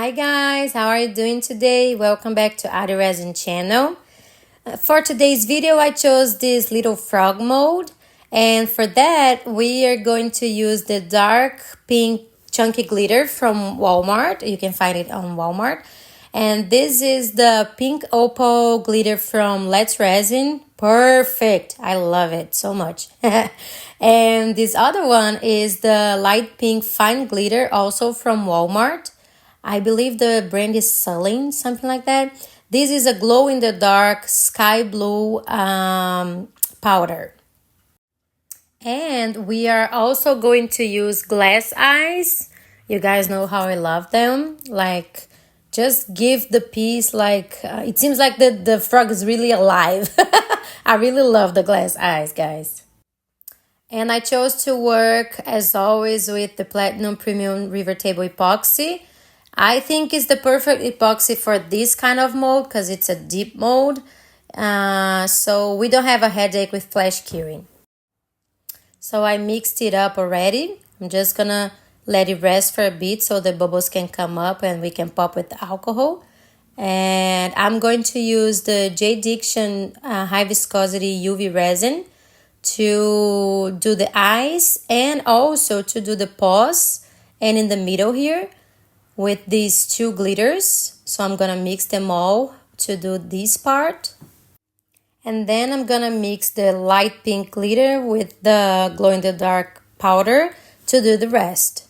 Hi guys, how are you doing today? Welcome back to Arty Resin channel. For today's video, I chose this little frog mold, and for that we are going to use the dark pink chunky glitter from Walmart. You can find it on Walmart. And this is the pink opal glitter from Let's Resin. Perfect. I love it so much. And this other one is the light pink fine glitter, also from Walmart. I believe the brand is Sulyn, something like that. This is a glow-in-the-dark sky blue powder. And we are also going to use glass eyes. You guys know how I love them. Like, just give the piece like, it seems like the frog is really alive. I really love the glass eyes, guys. And I chose to work, as always, with the Platinum River Table Epoxy. I think it's the perfect epoxy for this kind of mold because it's a deep mold. So we don't have a headache with flash curing. So I mixed it up already. I'm just gonna let it rest for a bit so the bubbles can come up and we can pop with the alcohol. And I'm going to use the JDiction high viscosity UV resin to do the eyes and also to do the paws and in the middle here with these two glitters. So I'm gonna mix them all to do this part. And then I'm gonna mix the light pink glitter with the glow-in-the-dark powder to do the rest.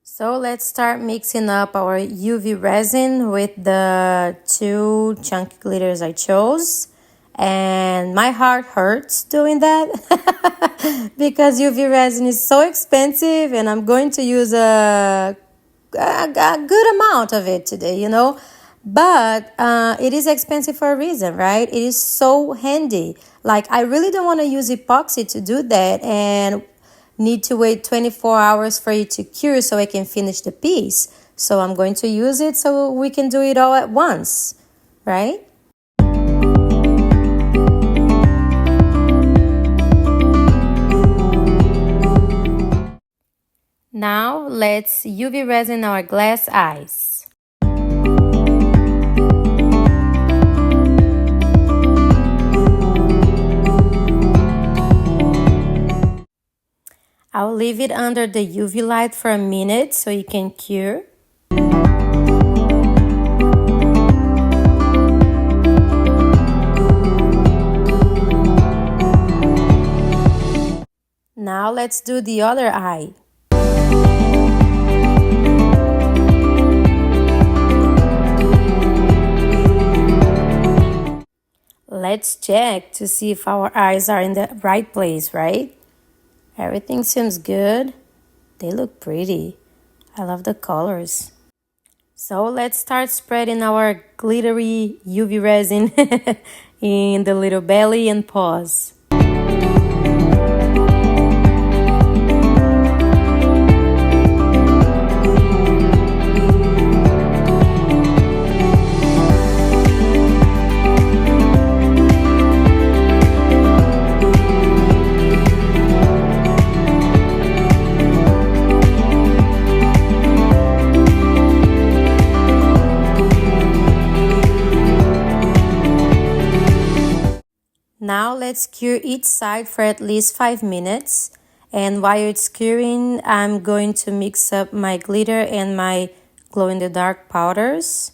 So let's start mixing up our UV resin with the two chunky glitters I chose. And my heart hurts doing that because UV resin is so expensive and I'm going to use a good amount of it today, but it is expensive for a reason, right? It is so handy. Like, I really don't want to use epoxy to do that and need to wait 24 hours for it to cure so I can finish the piece. So I'm going to use it so we can do it all at once, right? Now let's UV resin our glass eyes. I'll leave it under the UV light for a minute so it can cure. Now let's do the other eye. Let's check to see if our eyes are in the right place, right? Everything seems good. They look pretty. I love the colors. So let's start spreading our glittery UV resin in the little belly and paws. Now let's cure each side for at least 5 minutes. And while it's curing, I'm going to mix up my glitter and my glow-in-the-dark powders.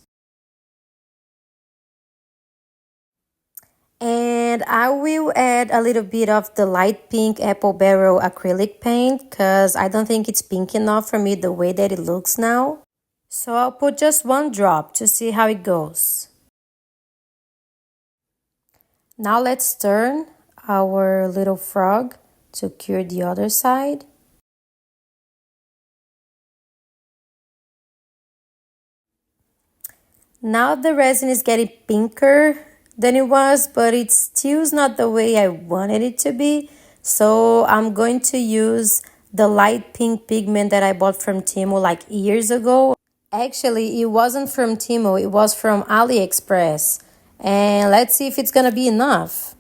And I will add a little bit of the light pink apple barrel acrylic paint because I don't think it's pink enough for me the way that it looks now. So I'll put just 1 drop to see how it goes. Now let's turn our little frog to cure the other side. Now the resin is getting pinker than it was, but it still is not the way I wanted it to be. So I'm going to use the light pink pigment that I bought from Temu like years ago. Actually, it wasn't from Temu, it was from AliExpress. And let's see if it's gonna be enough.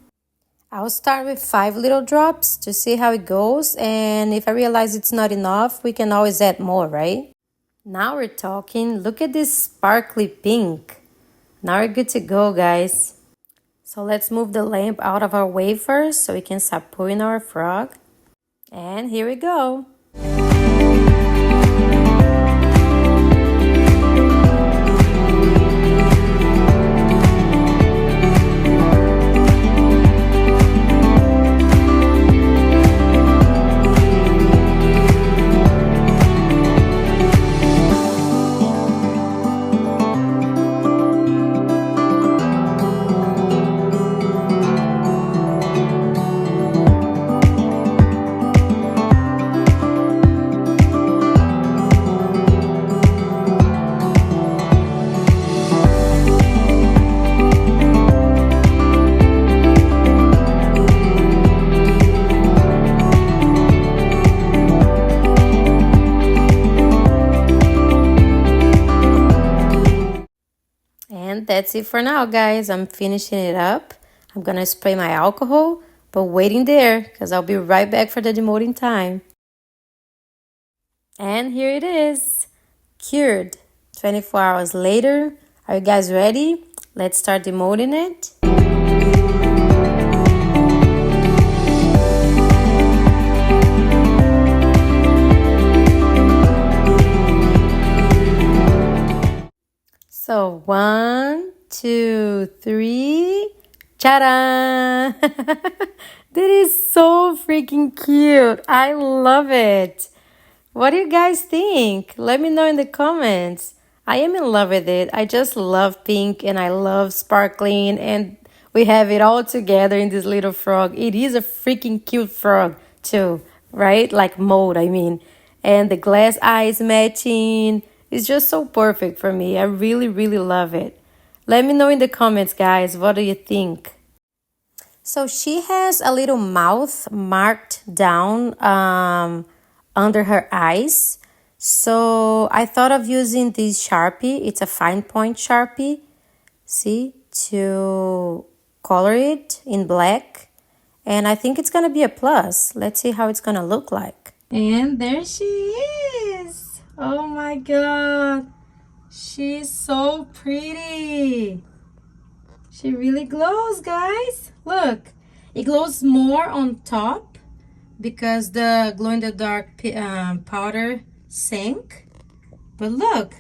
I'll start with 5 little drops to see how it goes, and if I realize it's not enough, we can always add more, right? Now we're talking. Look at this sparkly pink. Now we're good to go, guys. So let's move the lamp out of our way first so we can start pouring our frog. And here we go. And that's it for now, guys. I'm finishing it up. I'm gonna spray my alcohol, but waiting there because I'll be right back for the demolding time. And here it is, cured. 24 hours later. Are you guys ready? Let's start demolding it. So 1, 2, 3, ta-da! That is so freaking cute. I love it. What do you guys think? Let me know in the comments. I am in love with it. I just love pink and I love sparkling, and we have it all together in this little frog. It is a freaking cute frog too, right? Like mold, I mean. And the glass eyes matching. It's just so perfect for me. I really, really love it. Let me know in the comments, guys. What do you think? So she has a little mouth marked down under her eyes. So I thought of using this Sharpie. It's a fine point Sharpie. See? To color it in black. And I think it's going to be a plus. Let's see how it's going to look like. And there she is. Oh my god, she's so pretty. She really glows, guys. Look, it glows more on top because the glow-in-the-dark powder sank. But look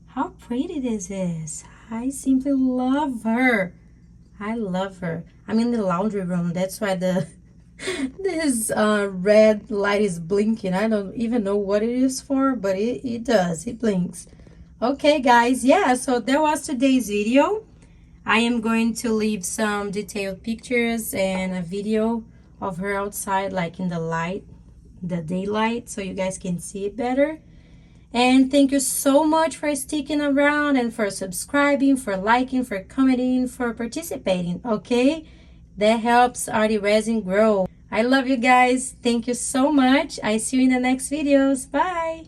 how pretty this is. I simply love her. I love her. I'm in the laundry room. That's why this red light is blinking. I don't even know what it is for, but it does. It blinks. Okay, guys. Yeah, so that was today's video. I am going to leave some detailed pictures and a video of her outside, like in the light, the daylight, so you guys can see it better. And thank you so much for sticking around and for subscribing, for liking, for commenting, for participating, okay? That helps Arty Resin grow. I love you guys. Thank you so much. I see you in the next videos. Bye.